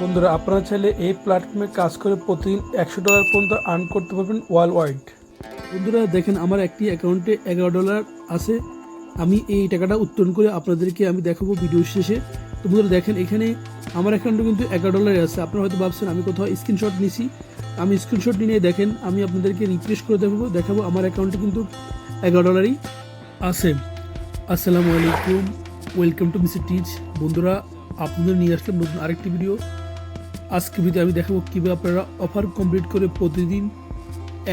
বন্ধুরা আপনারা চাইলে এই প্ল্যাটফর্মে কাজ করে প্রতিদিন $100 পর্যন্ত আর্ন করতে পারবেন ওয়ার্ল্ড ওয়াইড। বন্ধুরা দেখেন আমার একটি অ্যাকাউন্টে $11 আছে। আমি এই টাকাটা উত্তোলন করে আপনাদেরকে আমি দেখাবো ভিডিও শেষে। তো বন্ধুরা দেখেন এখানে আমার অ্যাকাউন্টে কিন্তু $11 আছে। আপনারা হয়তো ভাবছেন আমি কোথাও স্ক্রিনশট নিছি। আমি স্ক্রিনশট নিয়ে দেখেন আমি আপনাদেরকে রিফ্রেশ করে দেখাবো আমার অ্যাকাউন্টে কিন্তু $11 আছে। আসসালামু আলাইকুম, ওয়েলকাম টু মিস্টার টিচ। বন্ধুরা আপনাদের নিয়ে আসলাম নতুন আরেকটি ভিডিও। আজকে ভিডিও আমি দেখাবো কীভাবে আপনারা অফার কমপ্লিট করে প্রতিদিন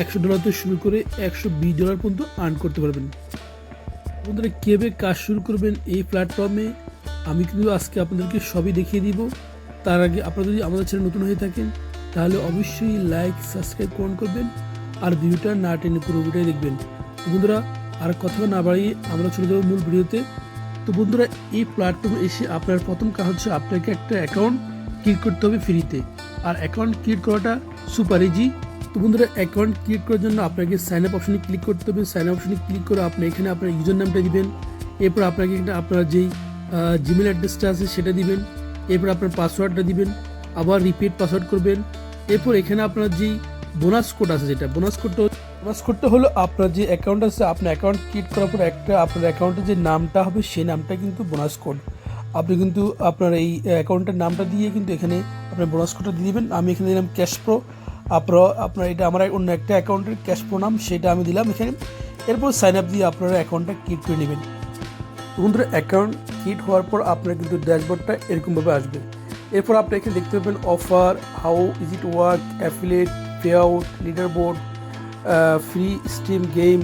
$100 থেকে শুরু করে $120 পর্যন্ত আর্ন করতে পারবেন। বন্ধুরা কীভাবে কাজ শুরু করবেন এই প্ল্যাটফর্মে আমি কিন্তু আজকে আপনাদেরকে সবই দেখিয়ে দিব। তার আগে আপনারা যদি আমাদের চ্যানেল নতুন হয়ে থাকেন তাহলে অবশ্যই লাইক সাবস্ক্রাইব কমেন্ট করবেন আর ভিডিওটা না টেনে পুরো ভিডিওটাই দেখবেন। তো বন্ধুরা আর কথা না বাড়িয়ে আমরা চলে যাবো মূল ভিডিওতে। তো বন্ধুরা এই প্ল্যাটফর্মে এসে আপনার প্রথম কাজ হচ্ছে আপনাকে একটা অ্যাকাউন্ট ক্রিয়েট করতে হবে ফ্রিতে। আর অ্যাকাউন্ট ক্রিয়েট করাটা সুপার ইজি। তো বন্ধুরা অ্যাকাউন্ট ক্রিয়েট করার জন্য আপনাকে সাইন আপ অপশনে ক্লিক করতে হবে। সাইন আপ অপশনে ক্লিক করে আপনি এখানে আপনার ইউজার নামটা দিবেন। এরপর আপনাকে একটা আপনার যেই জিমেল অ্যাড্রেসটা আছে সেটা দিবেন। এরপর আপনার পাসওয়ার্ডটা দিবেন, আবার রিপিট পাসওয়ার্ড করবেন। এরপর এখানে আপনার যেই বোনাস কোড আছে যেটা বোনাস কোডটা হলো আপনার যে অ্যাকাউন্ট আছে আপনার অ্যাকাউন্ট ক্রিয়েট করার পর একটা আপনার অ্যাকাউন্টের যে নামটা হবে সেই নামটা কিন্তু বোনাস কোড। আপনি কিন্তু আপনার এই অ্যাকাউন্টের নামটা দিয়ে কিন্তু এখানে আপনার বোনাস কোডটা দিয়ে দিবেন। আমি এখানে দিলাম ক্যাশ প্রো। আপনার এটা আমার অন্য একটা অ্যাকাউন্টের ক্যাশ প্রো নাম, সেটা আমি দিলাম এখানে। এরপর সাইন আপ দিয়ে আপনারা অ্যাকাউন্টটা ক্রিয়েট করে নেবেন। বন্ধুরা অ্যাকাউন্ট ক্রিয়েট হওয়ার পর আপনার কিন্তু ড্যাশবোর্ডটা এরকমভাবে আসবে। এরপর আপনি এখানে দেখতে পাবেন offer, how is it work, affiliate, pay out, leader board, free stream game,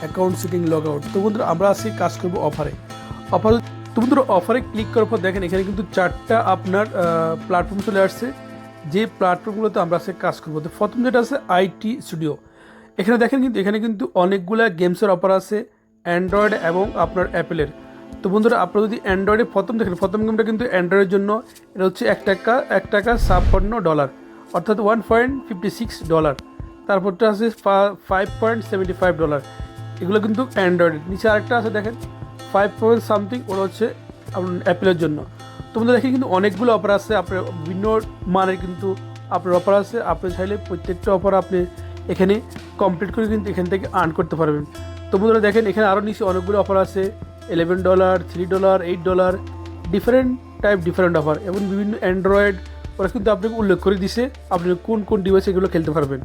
account setting, log out. তো বন্ধুরা আমরা আজকে কাজ করবো অফারে। তো বন্ধুরা অফারে ক্লিক করার পর দেখেন এখানে কিন্তু 4টা আপনার প্ল্যাটফর্ম চলে আসছে, যে প্ল্যাটফর্মগুলোতে আমরা আজকে কাজ করবো। তো প্রথম যেটা আছে আইটি স্টুডিও। এখানে দেখেন কিন্তু এখানে কিন্তু অনেকগুলা গেমসের অফার আছে অ্যান্ড্রয়েড এবং আপনার অ্যাপেলের। তো বন্ধুরা আপনারা যদি অ্যান্ড্রয়েডে প্রথম দেখেন, প্রথম গেমটা কিন্তু অ্যান্ড্রয়েডের জন্য এটা হচ্ছে $1.56, অর্থাৎ $1.56। তারপরটা আছে $5.75। এগুলো কিন্তু অ্যান্ড্রয়েডের। নিচে আরেকটা আছে দেখেন 5 সামথিং, ওটা হচ্ছে অ্যাপেলের জন্য। তো বন্ধুরা দেখেন কিন্তু অনেকগুলো অফার আছে, আপনার বিভিন্ন মানের কিন্তু আপনার অফার আছে। আপনি চাইলে প্রত্যেকটা অফার আপনি এখানে কমপ্লিট করে কিন্তু এখান থেকে আর্ন করতে পারবেন। তো বন্ধুরা দেখেন এখানে আরও নিচে অনেকগুলো অফার আছে, $11, $3, $8, ডিফারেন্ট অফার এবং বিভিন্ন অ্যান্ড্রয়েড ওরা কিন্তু আপনাকে উল্লেখ করে দিছে আপনি কোন কোন ডিভাইসে এগুলো খেলতে পারবেন।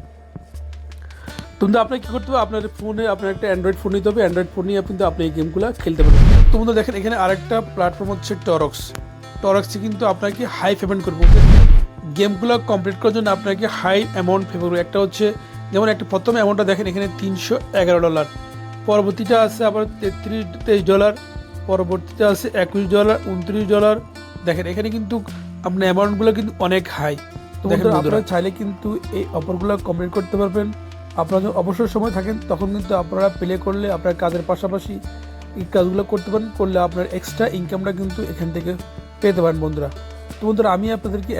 কিন্তু আপনাকে কী করতে হবে, আপনার ফোনে আপনার একটা অ্যান্ড্রয়েড ফোন নিতে হবে। অ্যান্ড্রয়েড ফোন নিয়ে কিন্তু আপনি এই গেমগুলো খেলতে পারবেন। তো বন্ধু দেখেন এখানে আরেকটা প্ল্যাটফর্ম হচ্ছে টরক্সে কিন্তু আপনাকে হাই পেমেন্ট করবো। গেমগুলো কমপ্লিট করার জন্য আপনাকে হাই অ্যামাউন্ট পে করবে। একটা হচ্ছে যেমন একটা প্রথম অ্যামাউন্টটা দেখেন এখানে $311, পরবর্তীটা আছে আবার $23, পরবর্তীতে আছে $21, $29। দেখেন এখানে কিন্তু আপনার অ্যামাউন্টগুলো কিন্তু অনেক হাই। তো আপনারা চাইলে কিন্তু এই অফারগুলো কমপ্লিট করতে পারবেন। আপনারা যখন অবসর সময় থাকেন তখন কিন্তু আপনারা প্লে করলে আপনার কাজের পাশাপাশি এই কাজগুলো করতে পারেন, করলে আপনার এক্সট্রা ইনকামটা কিন্তু এখান থেকে পেতে পারেন বন্ধুরা। তো বন্ধুরা আমি আপনাদেরকে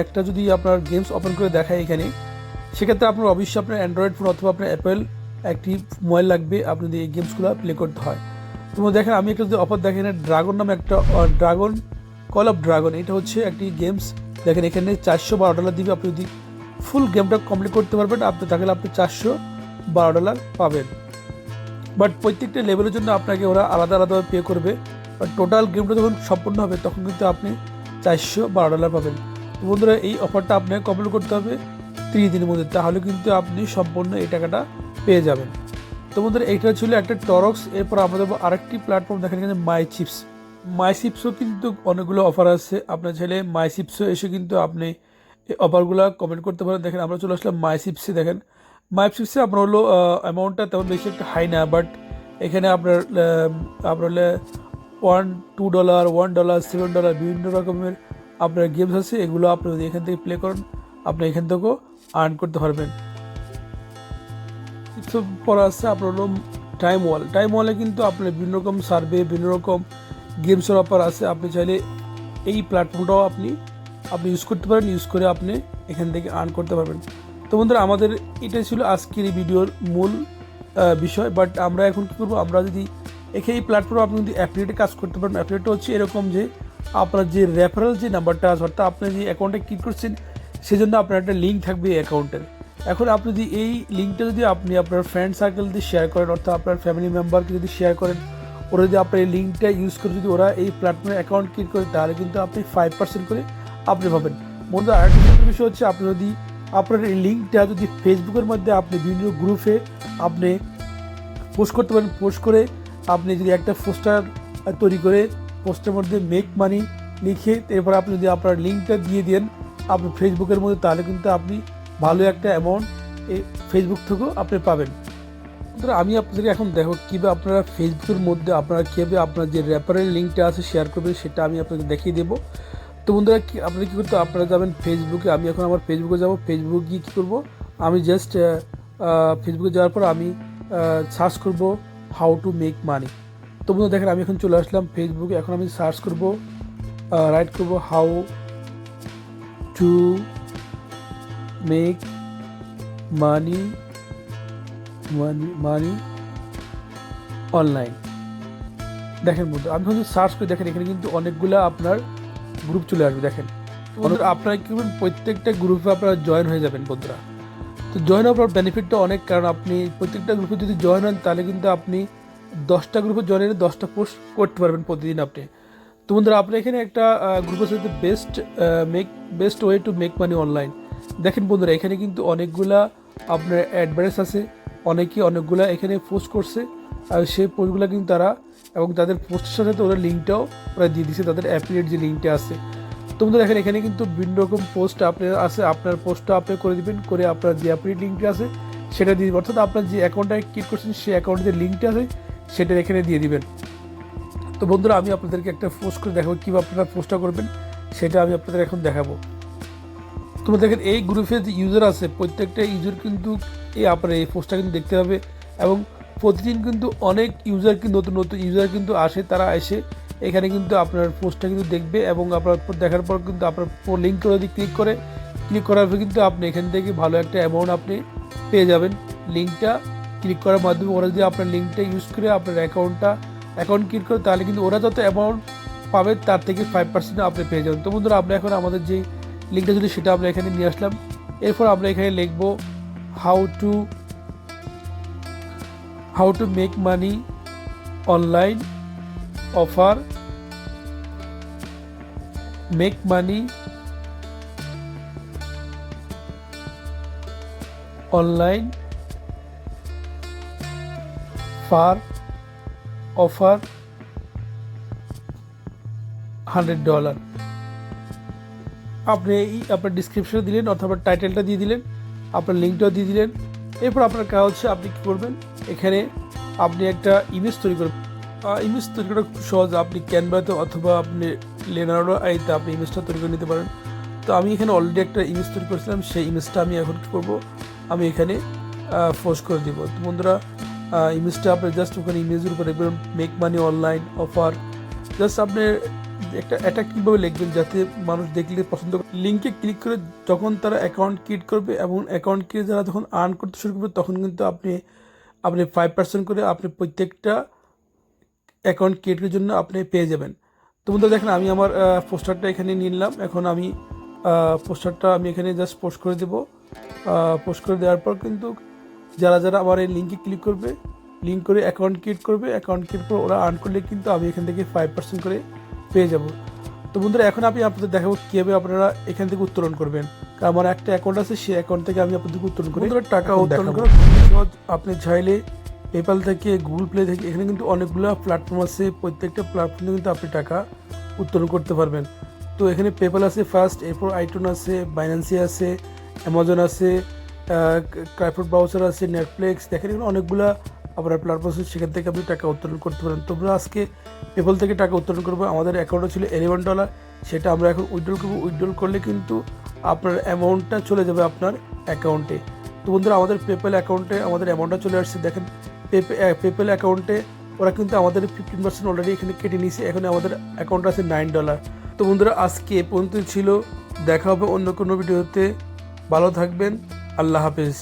একটা যদি আপনার গেমস ওপেন করে দেখাই এখানে, সেক্ষেত্রে আপনার অবশ্যই আপনার অ্যান্ড্রয়েড ফোন অথবা আপনার অ্যাপেল একটি মোবাইল লাগবে আপনাদের এই গেমসগুলো প্লে করতে হয়। তো দেখেন আমি একটা যদি অফার দেখেন ড্রাগন নামে একটা কল অফ ড্রাগন, এটা হচ্ছে একটি গেমস। দেখেন এখানে $412 দিবে। আপনি যদি ফুল গেমটা কমপ্লিট করতে পারবেন তাহলে আপনি $412 পাবেন। বাট প্রত্যেকটা লেভেলের জন্য আপনাকে ওরা আলাদাভাবে পে করবে। বাট টোটাল গেমটা যখন সম্পূর্ণ হবে তখন কিন্তু আপনি $412 পাবেন। তো বন্ধুরা এই অফারটা আপনাকে কমপ্লিট করতে হবে 30 দিনের মধ্যে, তাহলে কিন্তু আপনি সম্পূর্ণ এই টাকাটা পেয়ে যাবেন। তো বন্ধুরা এইটা ছিল একটা টরক্স। এরপর আমাদের আরেকটি প্ল্যাটফর্ম দেখেন এখানে মাই চিপসও কিন্তু অনেকগুলো অফার আছে। আপনার চাইলে মাই চিপসও এসে কিন্তু আপনি এই অফারগুলো কমেন্ট করতে পারেন। দেখেন আমরা চলে আসলাম মাই চিপসে। দেখেন মাই চিপসে আপনার হলো অ্যামাউন্টটা তেমন বেশি একটা হাই না, বাট এখানে আপনার হলে $1, $2, $1, $7 বিভিন্ন রকমের আপনার গেমস আছে। এগুলো আপনি যদি এখান থেকে প্লে করেন আপনি এখান থেকেও আর্ন করতে পারবেন। পর আছে আপনার হলো টাইম ওয়ালে কিন্তু আপনার বিভিন্ন রকম সার্ভে, বিভিন্ন রকম গেমসের অফার আছে। আপনি চাইলে এই প্ল্যাটফর্মটাও আপনি ইউজ করতে পারেন, ইউজ করে আপনি এখান থেকে আর্ন করতে পারবেন। তো বন্ধুরা আমাদের এটাই ছিল আজকের এই ভিডিওর মূল বিষয়। বাট আমরা এখন কী করবো, আমরা যদি এই প্ল্যাটফর্মে আপনি যদি অ্যাফিলিয়েটে কাজ করতে পারেন। অ্যাফিলিয়েটটা হচ্ছে এরকম যে আপনার যে রেফারেল যে নাম্বারটা আছে, অর্থাৎ আপনি যে অ্যাকাউন্টে ক্লিক করছেন সেজন্য আপনার একটা লিঙ্ক থাকবে এই অ্যাকাউন্টের। এখন আপনি যদি এই লিঙ্কটা যদি আপনি আপনার ফ্রেন্ড সার্কেল দিয়ে শেয়ার করেন, অর্থাৎ আপনার ফ্যামিলি মেম্বারকে যদি শেয়ার করেন, ওরা যদি আপনার এই লিঙ্কটা ইউজ করে যদি ওরা এই প্ল্যাটফর্মে অ্যাকাউন্ট ক্রিয়েট করে, তাহলে কিন্তু আপনি 5% করে আপনি পাবেন। বন্ধু আরেকটা বিষয় হচ্ছে, আপনি যদি আপনার এই লিঙ্কটা যদি ফেসবুকের মধ্যে আপনি বিভিন্ন গ্রুপে আপনি পোস্ট করতে পারেন, পোস্ট করে আপনি যদি একটা পোস্টার তৈরি করে পোস্টের মধ্যে মেক মানি লিখে এরপর আপনি যদি আপনার লিঙ্কটা দিয়ে দেন আপনি ফেসবুকের মধ্যে, তাহলে কিন্তু আপনি ভালো একটা অ্যামাউন্ট এই ফেসবুক থেকেও আপনি পাবেন। আমি আপনাদেরকে এখন দেখো কীভাবে আপনারা ফেসবুকের মধ্যে আপনারা কীভাবে আপনার যে রেফারেল লিঙ্কটা আছে শেয়ার করবেন, সেটা আমি আপনাকে দেখিয়ে দেবো। তো বন্ধুরা আপনারা কী করতে, আপনারা যাবেন ফেসবুকে। আমি এখন আমার ফেসবুকে যাব। ফেসবুক গিয়ে কী করবো, আমি জাস্ট ফেসবুকে যাওয়ার পর আমি সার্চ করব হাউ টু মেক মানি। তো বন্ধুরা দেখেন আমি এখন চলে আসলাম ফেসবুকে। এখন আমি সার্চ করব, রাইট করব how to make money online. দেখেন বন্ধু আমি যদি সার্চ করি, দেখেন এখানে কিন্তু অনেকগুলো আপনার গ্রুপ চলে আসবে। দেখেন বন্ধুরা আপনারা কি করবেন, প্রত্যেকটা গ্রুপে আপনারা জয়েন হয়ে যাবেন বন্ধুরা। তো জয়েন হওয়ার বেনিফিটটা অনেক, কারণ আপনি প্রত্যেকটা গ্রুপে যদি জয়েন হন তাহলে কিন্তু আপনি 10টা গ্রুপে জয়েন হলে 10টা পোস্ট করতে পারবেন প্রতিদিন আপনি। তো বন্ধুরা আপনি এখানে একটা গ্রুপের সাথে best way to make money online. দেখেন বন্ধুরা এখানে কিন্তু অনেকগুলা আপনার অ্যাডভার্টাইজ আছে, অনেকগুলা এখানে পোস্ট করছে, আর সেই পোস্টগুলো কিন্তু তারা এবং তাদের পোস্টের সাথে ওরা লিঙ্কটাও ওরা দিয়ে দিচ্ছে, তাদের অ্যাফিলিয়েট যে লিঙ্কটা আছে। তো বন্ধুরা দেখেন এখানে কিন্তু বিভিন্ন রকম পোস্ট আপনার আছে, আপনার পোস্টটা আপনি করে দিবেন, করে আপনার যে অ্যাফিলিয়েট লিঙ্কটা আছে সেটা দিয়ে দিবেন, অর্থাৎ আপনার যে অ্যাকাউন্টটা ক্লিক করছেন সেই অ্যাকাউন্টের যে লিঙ্কটা আছে সেটা এখানে দিয়ে দিবেন। তো বন্ধুরা আমি আপনাদেরকে একটা পোস্ট করে দেখাবো কীভাবে আপনারা পোস্টটা করবেন, সেটা আমি আপনাদের এখন দেখাবো। তোমরা দেখেন এই গ্রুপে যে ইউজার আছে প্রত্যেকটা ইউজার কিন্তু আপনার এই পোস্টটা কিন্তু দেখতে হবে, এবং প্রতিদিন কিন্তু অনেক ইউজার কিন্তু নতুন ইউজার কিন্তু আসে, তারা এসে এখানে কিন্তু আপনার পোস্টটা কিন্তু দেখবে, এবং আপনার দেখার পর কিন্তু আপনার লিঙ্কটা যদি ক্লিক করার পর কিন্তু আপনি এখান থেকে ভালো একটা অ্যামাউন্ট আপনি পেয়ে যাবেন। লিঙ্কটা ক্লিক করার মাধ্যমে ওরা যদি আপনার লিঙ্কটা ইউজ করে আপনার অ্যাকাউন্ট ক্রিয়েট করে, তাহলে কিন্তু ওরা যত অ্যামাউন্ট পাবে তার থেকে 5% আপনি পেয়ে যাবেন। তো বন্ধুরা আমরা এখন আমাদের যে লিঙ্কটা যদি সেটা আমরা এখানে নিয়ে আসলাম, এরপর আমরা এখানে লিখব how to make money online offer make money online for offer $100। আপনি আপনার ডিসক্রিপশনে দিলেন অথবা টাইটেলটা দিয়ে দিলেন, আপনার লিঙ্কটাও দিয়ে দিলেন। এরপর আপনার কাজ হচ্ছে আপনি কী করবেন, এখানে আপনি একটা ইমেজ তৈরি করবেন। ইমেজ তৈরি করা খুব সহজ, আপনি ক্যানভাতে অথবা আপনি লেনার্ডো আইতে আপনি ইমেজটা তৈরি করে নিতে পারেন। তো আমি এখানে অলরেডি একটা ইমেজ তৈরি করেছিলাম, সেই ইমেজটা আমি এখন কী করবো, আমি এখানে পোস্ট করে দিব। তো বন্ধুরা ইমেজটা আপনি জাস্ট ওখানে ইমেজের উপরে make money online offer just আপনি এটা কীভাবে লিখবেন যাতে মানুষ দেখলে পছন্দ করে। লিঙ্কে ক্লিক করে যখন তারা অ্যাকাউন্ট ক্রিয়েট করবে এবং অ্যাকাউন্ট ক্রিয়েট যারা যখন আর্ন করতে শুরু করবে, তখন কিন্তু আপনি 5% করে আপনি প্রত্যেকটা অ্যাকাউন্ট ক্রিয়েটের জন্য আপনি পেয়ে যাবেন। তো বন্ধুরা দেখেন আমি আমার পোস্টারটা এখানে নিয়ে নিলাম। এখন আমি পোস্টারটা আমি এখানে জাস্ট পোস্ট করে দেবো। পোস্ট করে দেওয়ার পর কিন্তু যারা আমার এই লিঙ্কে ক্লিক করবে, লিঙ্ক করে অ্যাকাউন্ট ক্রিয়েট করে ওরা আর্ন করলে কিন্তু আমি এখান থেকে 5% করে পেয়ে যাব। তো বন্ধুরা এখন আমি আপনাদের দেখাবো কীভাবে আপনারা এখান থেকে উত্তোলন করবেন। কারণ আমার একটা অ্যাকাউন্ট আছে, সেই অ্যাকাউন্ট থেকে আমি আপনাদেরকে উত্তোলন করি। টাকা উত্তোলন করে আপনি চাইলে পেপ্যাল থেকে, গুগল প্লে থেকে, এখানে কিন্তু অনেকগুলো প্ল্যাটফর্ম আছে, প্রত্যেকটা প্ল্যাটফর্মে কিন্তু আপনি টাকা উত্তোলন করতে পারবেন। তো এখানে পেপ্যাল আছে ফার্স্ট, এরপর আইটিউন আছে, বাইন্যান্সি আছে, অ্যামাজন আছে, ক্রাইফোর্ড ব্রাউজার আছে, নেটফ্লিক্স, দেখেন এখানে অনেকগুলো আপনার প্ল্যাটফর্ম আছে, সেখান থেকে আপনি টাকা উত্তোলন করতে পারেন। তোমরা আজকে পেপ্যাল থেকে টাকা উত্তোলন করবো। আমাদের অ্যাকাউন্টে ছিল $11, সেটা আমরা এখন উইথড্রল করবো। উইথড্রল করলে কিন্তু আপনার অ্যামাউন্টটা চলে যাবে আপনার অ্যাকাউন্টে। তো বন্ধুরা আমাদের পেপ্যাল অ্যাকাউন্টে আমাদের অ্যামাউন্টটা চলে আসছে। দেখেন পেপ্যাল অ্যাকাউন্টে ওরা কিন্তু আমাদের 15% অলরেডি এখানে কেটে নিয়েছে। এখন আমাদের অ্যাকাউন্ট আছে $9। তো বন্ধুরা আজকে এ পর্যন্ত ছিল, দেখা হবে অন্য কোনো ভিডিওতে। ভালো থাকবেন, আল্লাহ হাফেজ।